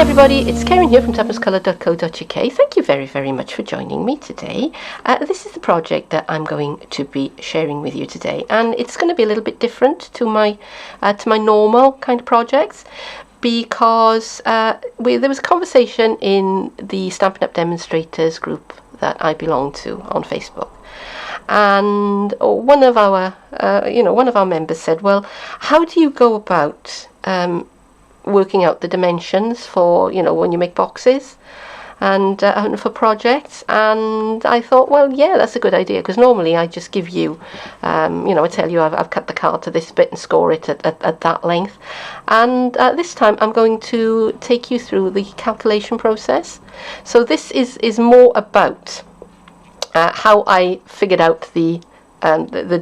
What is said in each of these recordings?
everybody, it's Keren here from tuppencecolored.co.uk. Thank you very much for joining me today. This is the project that I'm going to be sharing with you today, and it's going to be a little bit different to my normal kind of projects, because there was a conversation in the Stampin Up demonstrators group that I belong to on Facebook, and one of our members said, well, how do you go about working out the dimensions for, when you make boxes and for projects? And I thought, well, yeah, that's a good idea, because normally I just give you, I tell you I've cut the card to this bit and score it at that length. And this time I'm going to take you through the calculation process. So this is more about how I figured out the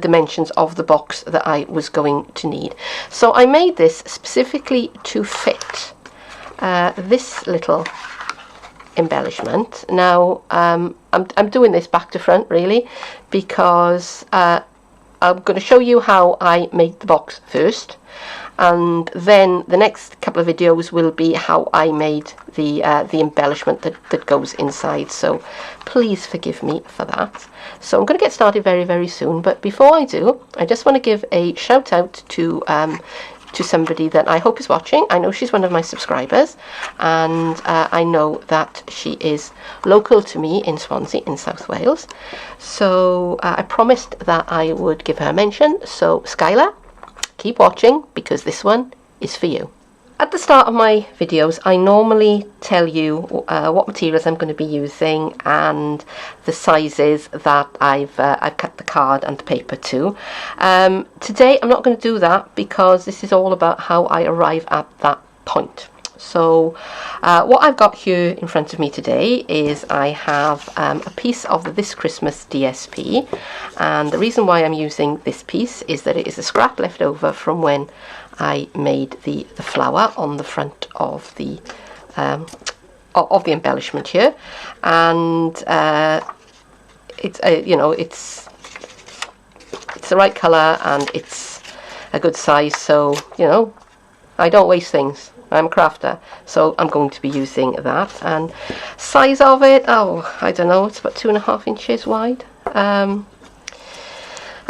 dimensions of the box that I was going to need. So I made this specifically to fit this little embellishment. Now I'm doing this back to front really, because I'm going to show you how I made the box first, and then the next couple of videos will be how I made the embellishment that goes inside. So please forgive me for that. So I'm going to get started very soon, but before I do, I just want to give a shout out to somebody that I hope is watching. I know she's one of my subscribers, and I know that she is local to me in Swansea in South Wales. So I promised that I would give her a mention. So Skylar, keep watching, because this one is for you. At the start of my videos, I normally tell you what materials I'm going to be using and the sizes that I've cut the card and the paper to. Today I'm not going to do that, because this is all about how I arrive at that point. So what I've got here in front of me today is I have a piece of the This Christmas DSP, and the reason why I'm using this piece is that it is a scrap left over from when I made the flower on the front of the embellishment here, and it's the right colour and it's a good size. So I don't waste things. I'm a crafter, so I'm going to be using that. And size of it, I don't know, it's about 2.5 inches wide.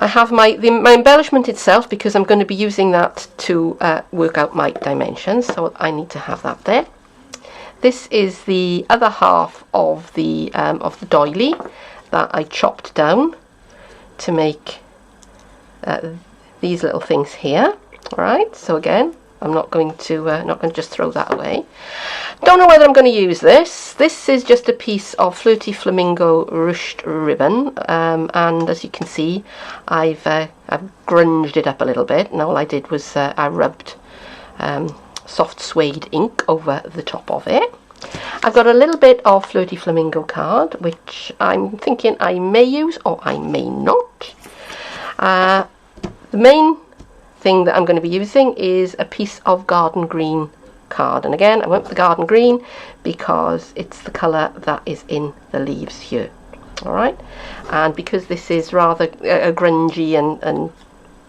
I have my embellishment itself, because I'm going to be using that to work out my dimensions, so I need to have that there. This is the other half of the doily that I chopped down to make these little things here. All right, so again, I'm not going to just throw that away. Don't know whether I'm going to use this. This is just a piece of Flirty Flamingo ruched ribbon, and as you can see, I've grunged it up a little bit, and all I did was I rubbed soft suede ink over the top of it. I've got a little bit of Flirty Flamingo card, which I'm thinking I may use or I may not. The main thing that I'm going to be using is a piece of garden green card, and again I went with the garden green because it's the colour that is in the leaves here. Alright, and because this is rather a grungy and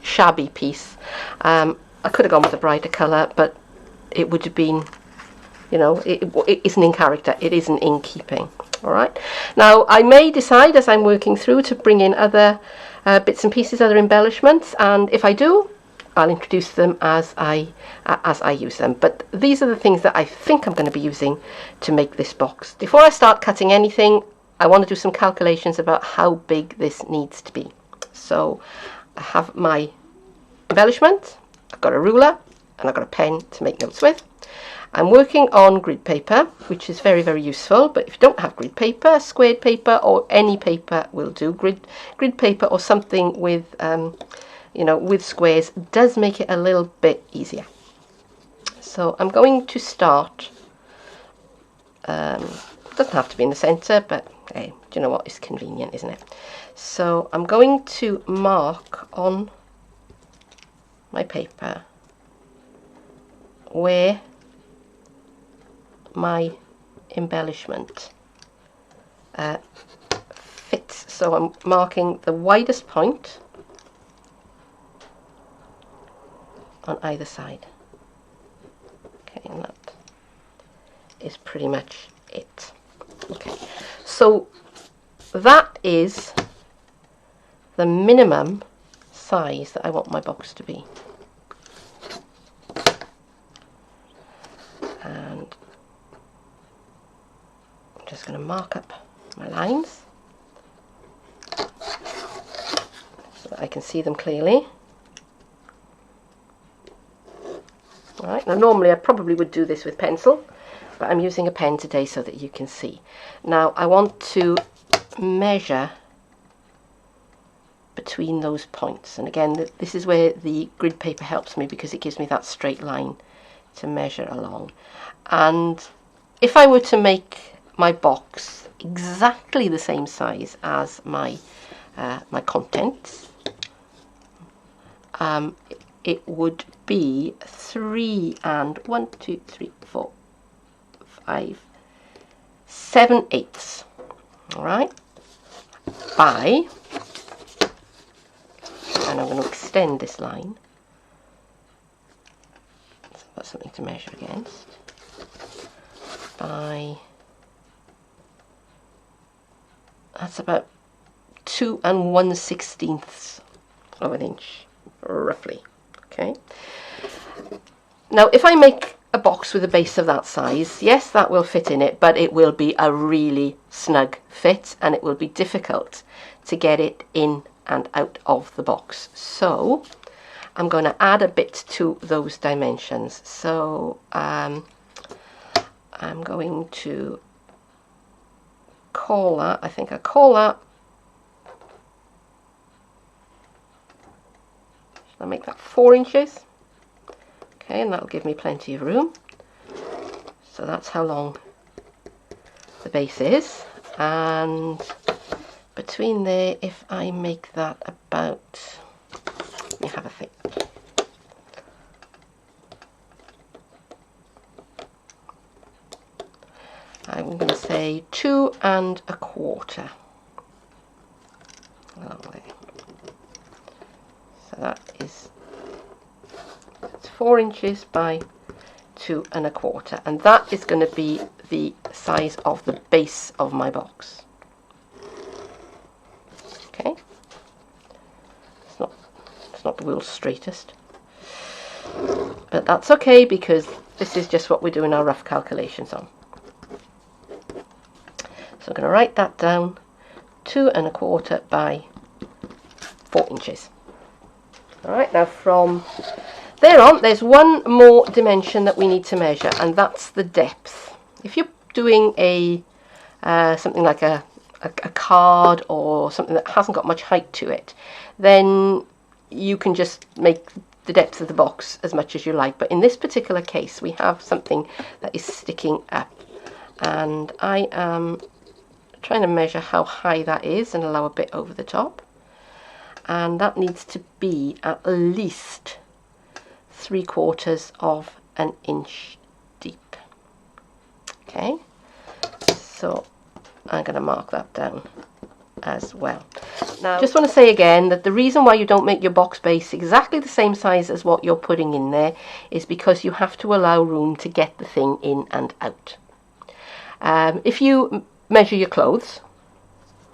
shabby piece, I could have gone with a brighter colour, but it would have been, it isn't in character, it isn't in keeping. Alright, now I may decide as I'm working through to bring in other bits and pieces, other embellishments, and if I do, I'll introduce them as I use them. But these are the things that I think I'm going to be using to make this box. Before I start cutting anything, I want to do some calculations about how big this needs to be. So I have my embellishment, I've got a ruler, and I've got a pen to make notes with. I'm working on grid paper, which is very useful, but if you don't have grid paper, squared paper or any paper will do. Grid paper or something with with squares does make it a little bit easier. So I'm going to start, doesn't have to be in the centre, but hey, do you know what, it's convenient, isn't it? So I'm going to mark on my paper where my embellishment fits. So I'm marking the widest point on either side. Okay, and that is pretty much it. Okay, so that is the minimum size that I want my box to be. And I'm just going to mark up my lines so that I can see them clearly. Right, now normally I probably would do this with pencil, but I'm using a pen today so that you can see. Now I want to measure between those points, and again this is where the grid paper helps me because it gives me that straight line to measure along. And if I were to make my box exactly the same size as my my contents, it would be 3 and 1, 2, 3, 4, 5, 7/8. All right, by, and I'm going to extend this line so I've got something to measure against, by, that's about 2 and 1/16 of an inch, roughly. Okay. Now, if I make a box with a base of that size, yes, that will fit in it, but it will be a really snug fit, and it will be difficult to get it in and out of the box. So I'm going to add a bit to those dimensions. So I'm going to call that, I think I call that, I'll make that 4 inches. Okay, and that'll give me plenty of room. So that's how long the base is. And between there, if I make that about, let me have a think. I'm going to say 2 1/4 along there. So that is 4 inches by 2 1/4, and that is going to be the size of the base of my box. Okay, it's not the world's straightest, but that's okay because this is just what we're doing our rough calculations on. So I'm going to write that down, 2 1/4 by 4 inches. All right, now from there on, there's one more dimension that we need to measure, and that's the depth. If you're doing a something like a card or something that hasn't got much height to it, then you can just make the depth of the box as much as you like. But in this particular case, we have something that is sticking up, and I am trying to measure how high that is and allow a bit over the top, and that needs to be at least 3/4 of an inch deep. Okay, so I'm going to mark that down as well. Now, just want to say again that the reason why you don't make your box base exactly the same size as what you're putting in there is because you have to allow room to get the thing in and out. If you measure your clothes,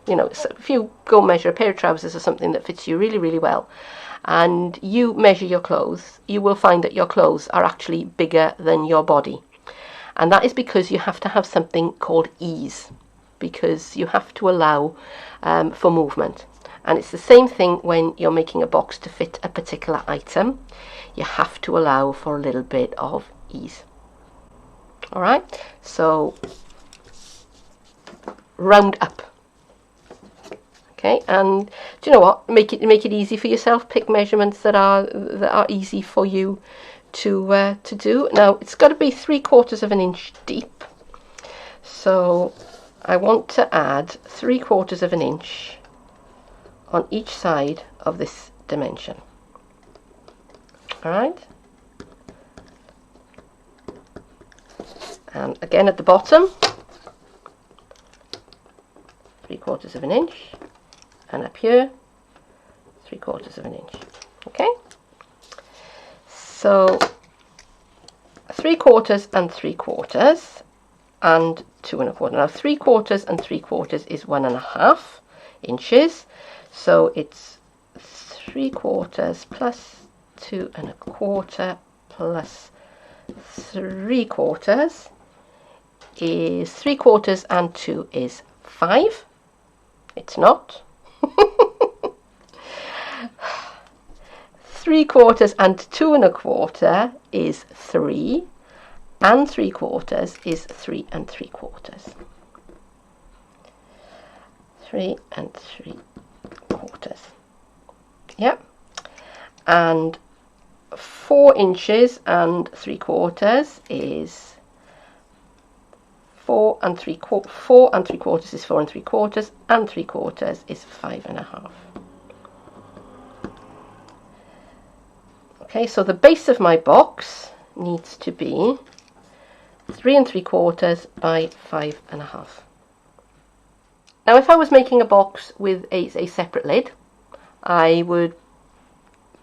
you know, so if you go measure a pair of trousers or something that fits you really, really well, and you measure your clothes, you will find that your clothes are actually bigger than your body. And that is because you have to have something called ease, because you have to allow for movement. And it's the same thing when you're making a box to fit a particular item. You have to allow for a little bit of ease. All right, so round up. Okay, and do you know what? Make it easy for yourself. Pick measurements that are easy for you to do. Now it's got to be 3/4 of an inch deep. So I want to add 3/4 of an inch on each side of this dimension. All right. And again at the bottom, 3/4 of an inch. And up here, 3/4 of an inch. Okay, so 3/4 and 3/4, and 2 1/4. Now 3/4 and 3/4 is 1.5 inches, so it's 3/4 plus 2 1/4 plus 3/4 is 3/4 and 2 is 5. It's not. 3/4 and 2 1/4 is 3, and 3/4 is 3 3/4. 3 3/4. Yep. And 4 inches and 3/4 is 4 3/4. 4 3/4 is 4 3/4, and 3/4 is 5.5. Okay, so the base of my box needs to be 3 3/4 by 5.5. Now, if I was making a box with a separate lid, I would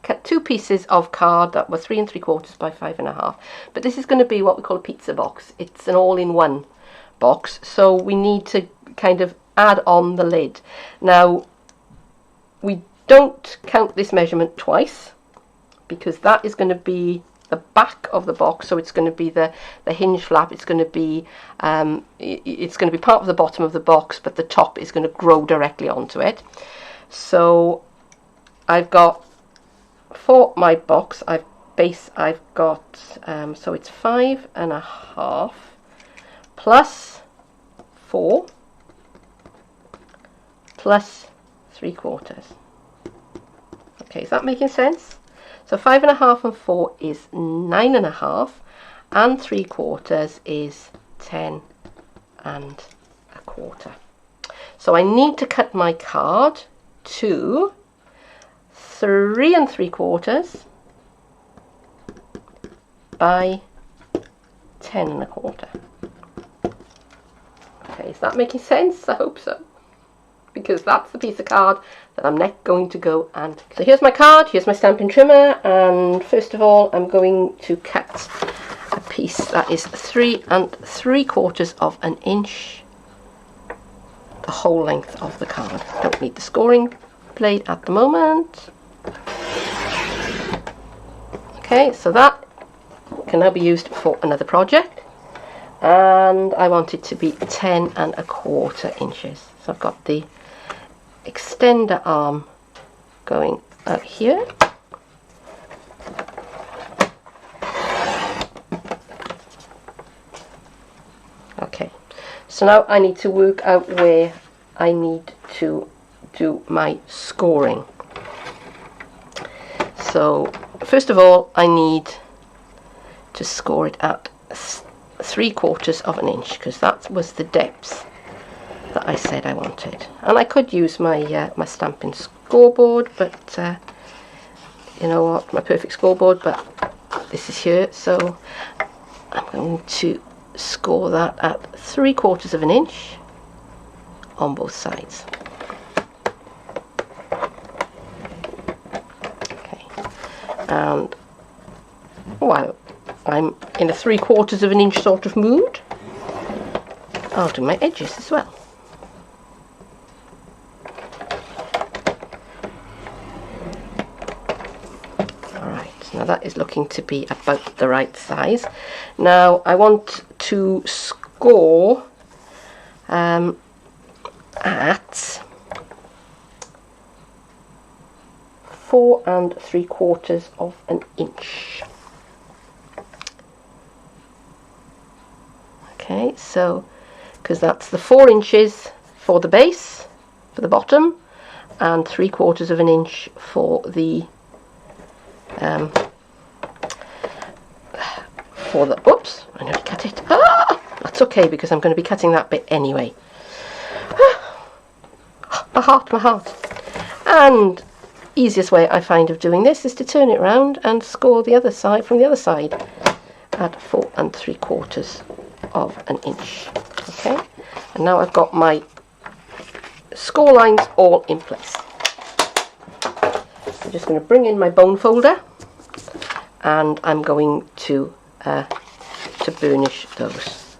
cut 2 pieces of card that were 3 3/4 by 5.5. But this is going to be what we call a pizza box. It's an all-in-one box, so we need to kind of add on the lid. Now, we don't count this measurement twice, because that is going to be the back of the box, so it's going to be the hinge flap. It's going to be part of the bottom of the box, but the top is going to grow directly onto it. So I've got, for my box, I've got so it's 5.5 plus 4 plus 3/4. Okay, is that making sense? So 5.5 and 4 is 9.5, and 3/4 is 10 1/4. So I need to cut my card to 3 3/4 by 10 1/4. Okay, is that making sense? I hope so, because that's the piece of card that I'm next going to go and... So here's my card, here's my stamping trimmer, and first of all I'm going to cut a piece that is 3 3/4 of an inch, the whole length of the card. Don't need the scoring blade at the moment. Okay, so that can now be used for another project, and I want it to be 10 1/4 inches. So I've got the extender arm going out here. Okay, so now I need to work out where I need to do my scoring. So first of all, I need to score it at 3/4 of an inch, because that was the depth that I said I wanted. And I could use my my stamping scoreboard, but you know what, my perfect scoreboard, but this is here, so I'm going to score that at 3/4 of an inch on both sides. Okay, and while I'm in a 3/4 of an inch sort of mood, I'll do my edges as well. Now that is looking to be about the right size. Now I want to score at 4 3/4 of an inch. Okay, so because that's the 4 inches for the base, for the bottom, and 3/4 of an inch for the oops, I nearly cut it. That's okay, because I'm going to be cutting that bit anyway. My heart. And easiest way I find of doing this is to turn it around and score the other side from the other side at 4 3/4 of an inch. Okay, and now I've got my score lines all in place. I'm just going to bring in my bone folder, and I'm going to burnish those.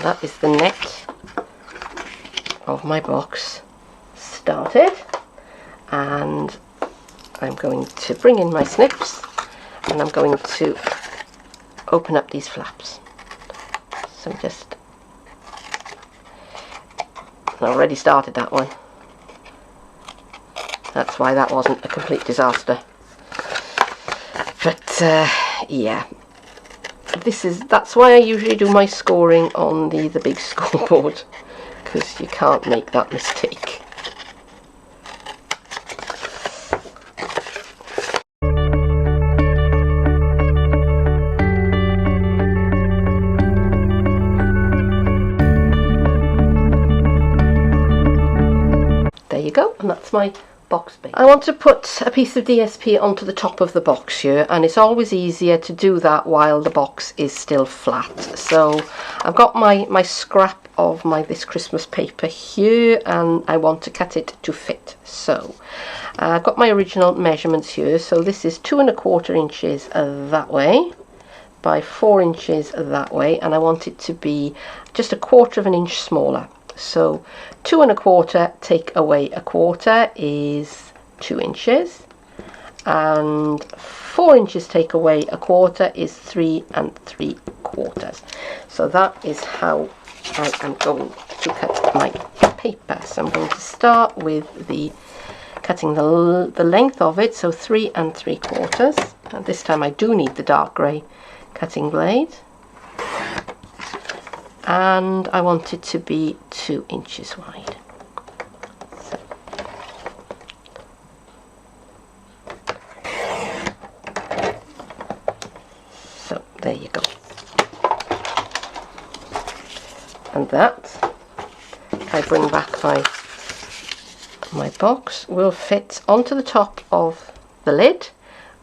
that is the neck of my box started, and I'm going to bring in my snips and I'm going to open up these flaps. So I'm just, I already started that one. That's why that wasn't a complete disaster. But yeah, that's why I usually do my scoring on the big scoreboard, because you can't make that mistake. There you go, and that's my box base. I want to put a piece of DSP onto the top of the box here, and it's always easier to do that while the box is still flat. So I've got my scrap of this Christmas paper here, and I want to cut it to fit. So I've got my original measurements here. So this is 2 1/4 inches that way by 4 inches that way, and I want it to be just 1/4 inch smaller. So 2 1/4 take away 1/4 is 2 inches, and 4 inches take away 1/4 is 3 3/4. So that is how I am going to cut my paper. So I'm going to start with cutting the length of it, so 3 3/4. And this time I do need the dark grey cutting blade. And I want it to be 2 inches wide. So there you go. And that, if I bring back my box, will fit onto the top of the lid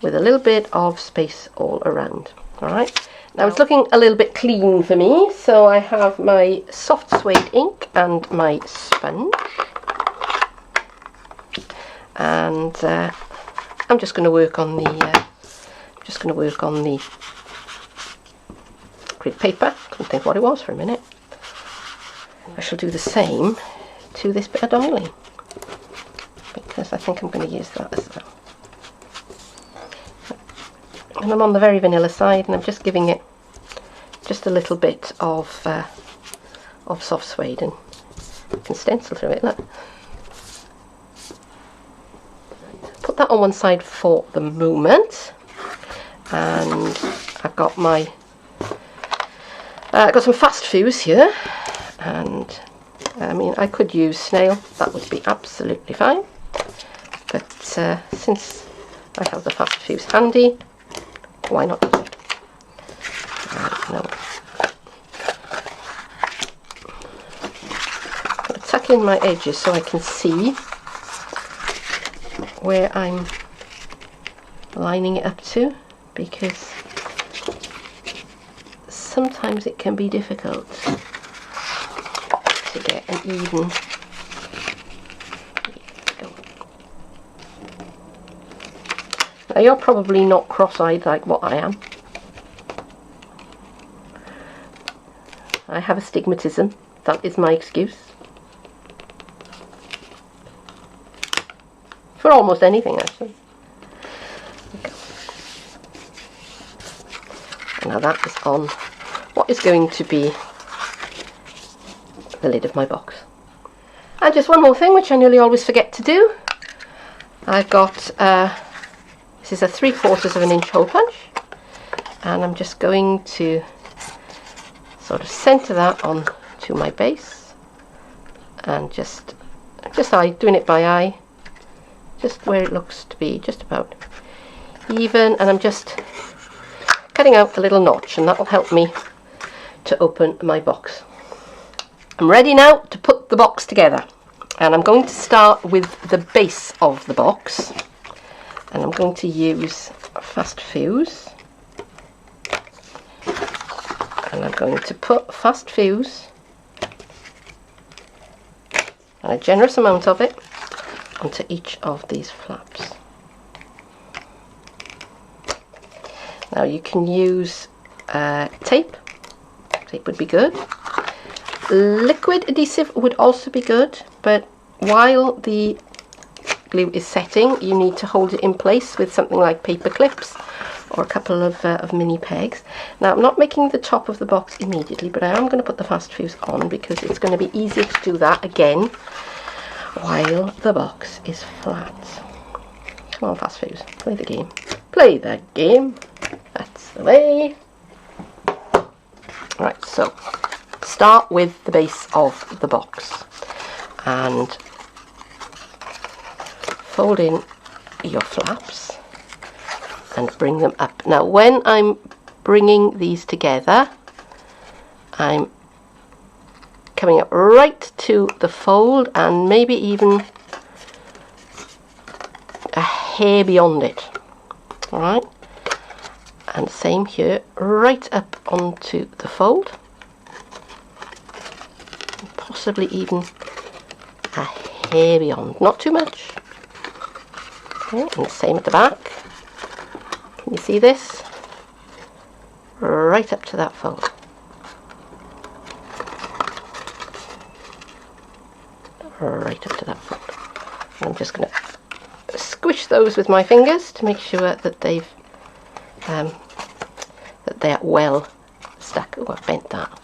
with a little bit of space all around. All right. Now it's looking a little bit clean for me, so I have my soft suede ink and my sponge, and I'm just going to work on the grid paper. Couldn't think what it was for a minute. I shall do the same to this bit of doily, because I think I'm going to use that as well. And I'm on the very vanilla side, and I'm just giving it just a little bit of soft suede, and you can stencil through it. Look. Put that on one side for the moment, and I've got got some fast fuse here, and I mean I could use snail, that would be absolutely fine, but since I have the fast fuse handy, why not use it? No. I'm going to tuck in my edges so I can see where I'm lining it up to, because sometimes it can be difficult to get an even. Now you're probably not cross-eyed like what I am. I have astigmatism, that is my excuse. For almost anything actually. Okay. Now that is on what is going to be the lid of my box. And just one more thing which I nearly always forget to do. I've got this is a 3/4 inch hole punch, and I'm just going to sort of centre that on to my base, and just doing it by eye, just where it looks to be just about even, and I'm just cutting out a little notch, and that will help me to open my box. I'm ready now to put the box together, and I'm going to start with the base of the box, and I'm going to use fast fuse, and I'm going to put fast fuse, and a generous amount of it, onto each of these flaps. Now you can use tape would be good, liquid adhesive would also be good, but while the glue is setting, you need to hold it in place with something like paper clips or a couple of mini pegs. Now, I'm not making the top of the box immediately, but I am going to put the fast fuse on because it's going to be easier to do that again while the box is flat. Come on, fast fuse, play the game. Play the game. That's the way. Right, so start with the base of the box and fold in your flaps and bring them up. Now, when I'm bringing these together, I'm coming up right to the fold and maybe even a hair beyond it. All right, and same here, right up onto the fold, possibly even a hair beyond, not too much. Okay, and the same at the back. Can you see this? Right up to that fold. Right up to that fold. And I'm just going to squish those with my fingers to make sure that they're well stuck. Oh, I've bent that.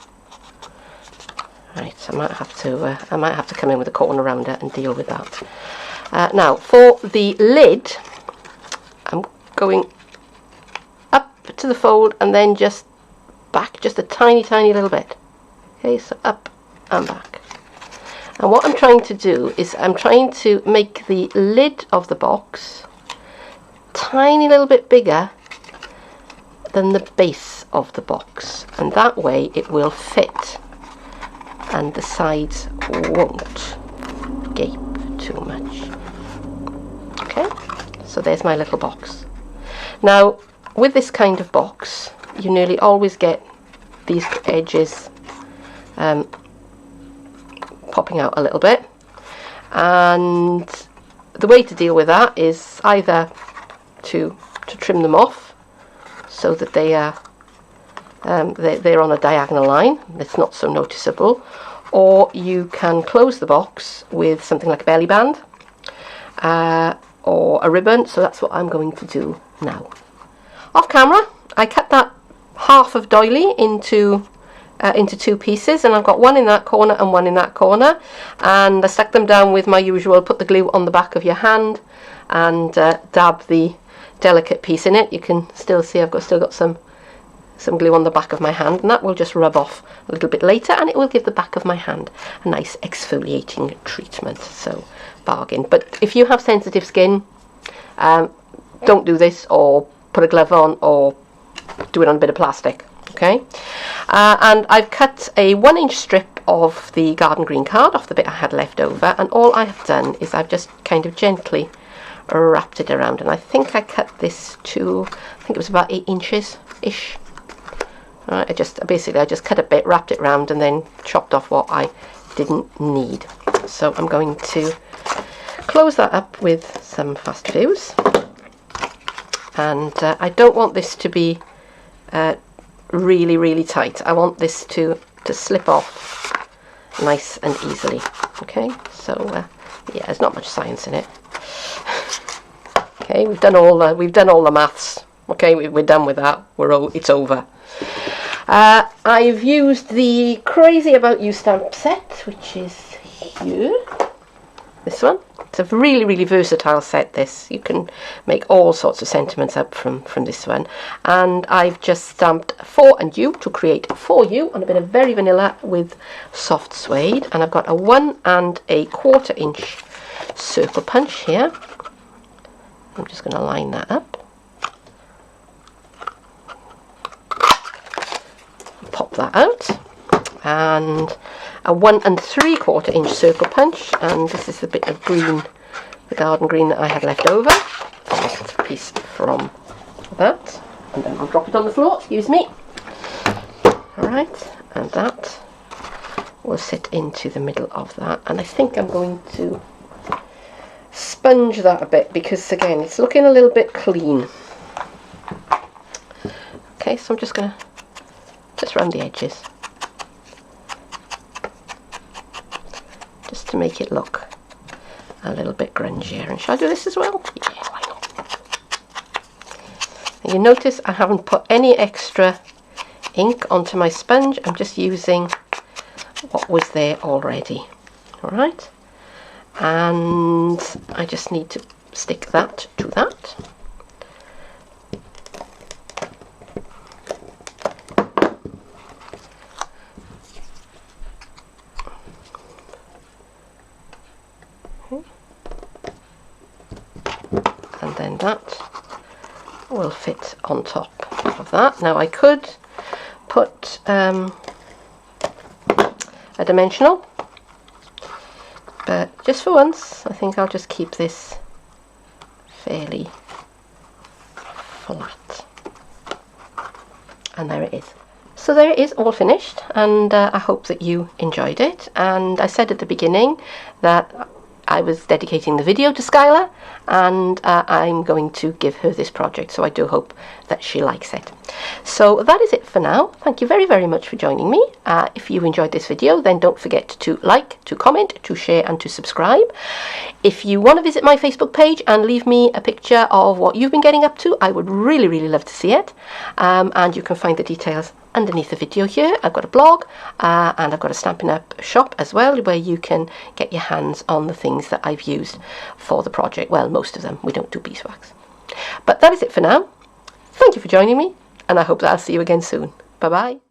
Right, I might have to come in with a corner rounder and deal with that. Now, for the lid, I'm going up to the fold and then just back just a tiny little bit. Okay, so up and back. And what I'm trying to do is I'm trying to make the lid of the box tiny little bit bigger than the base of the box, and that way it will fit and the sides won't gape too much. Okay, so there's my little box. Now, with this kind of box, you nearly always get these edges popping out a little bit, and the way to deal with that is either to trim them off so that they are they're on a diagonal line, it's not so noticeable, or you can close the box with something like a belly band or a ribbon. So that's what I'm going to do now. Off camera, I cut that half of doily into two pieces, and I've got one in that corner and one in that corner, and I stuck them down with my usual put the glue on the back of your hand and dab the delicate piece in it. You can still see I've still got some glue on the back of my hand, and that will just rub off a little bit later, and it will give the back of my hand a nice exfoliating treatment. So bargain. But if you have sensitive skin, don't do this, or put a glove on, or do it on a bit of plastic. Okay, and I've cut a 1-inch strip of the garden green card off the bit I had left over, and all I have done is I've just kind of gently wrapped it around, and I think I cut this to, I think it was about 8 inches ish. I just cut a bit, wrapped it round, and then chopped off what I didn't need. So I'm going to close that up with some fast fuse, and I don't want this to be really tight. I want this to slip off nice and easily. Okay, so yeah, there's not much science in it. Okay, we've done all the maths. Okay, we're done with that. It's over. I've used the Crazy About You stamp set, which is here. This one. It's a really versatile set, this. You can make all sorts of sentiments up from this one. And I've just stamped For and You to create For You on a bit of Very Vanilla with soft suede. And I've got a 1 1/4 inch circle punch here. I'm just going to line that up. Pop that out. And a 1 3/4 inch circle punch, and this is the bit of green, the garden green that I had left over. Just a piece from that, and then I'll drop it on the floor, excuse me. Alright, and that will sit into the middle of that, and I think I'm going to sponge that a bit because again it's looking a little bit clean. Okay, so I'm just going to round the edges. just to make it look a little bit grungier. And shall I do this as well? Yeah, why not? And you notice I haven't put any extra ink onto my sponge. I'm just using what was there already. All right, and I just need to stick that to that. Okay. And then that will fit on top of that. Now I could put a dimensional, but just for once I think I'll just keep this fairly flat. And there it is. So there it is, all finished, and I hope that you enjoyed it. And I said at the beginning that I was dedicating the video to Skylar, and I'm going to give her this project, so I do hope that she likes it. So that is it for now. Thank you very, very much for joining me. If you enjoyed this video, then don't forget to like, to comment, to share and to subscribe. If you want to visit my Facebook page and leave me a picture of what you've been getting up to, I would really, really love to see it. And you can find the details underneath the video here. I've got a blog and I've got a Stampin' Up shop as well, where you can get your hands on the things that I've used for the project. Well, most of them. We don't do beeswax. But that is it for now. Thank you for joining me, and I hope that I'll see you again soon. Bye bye.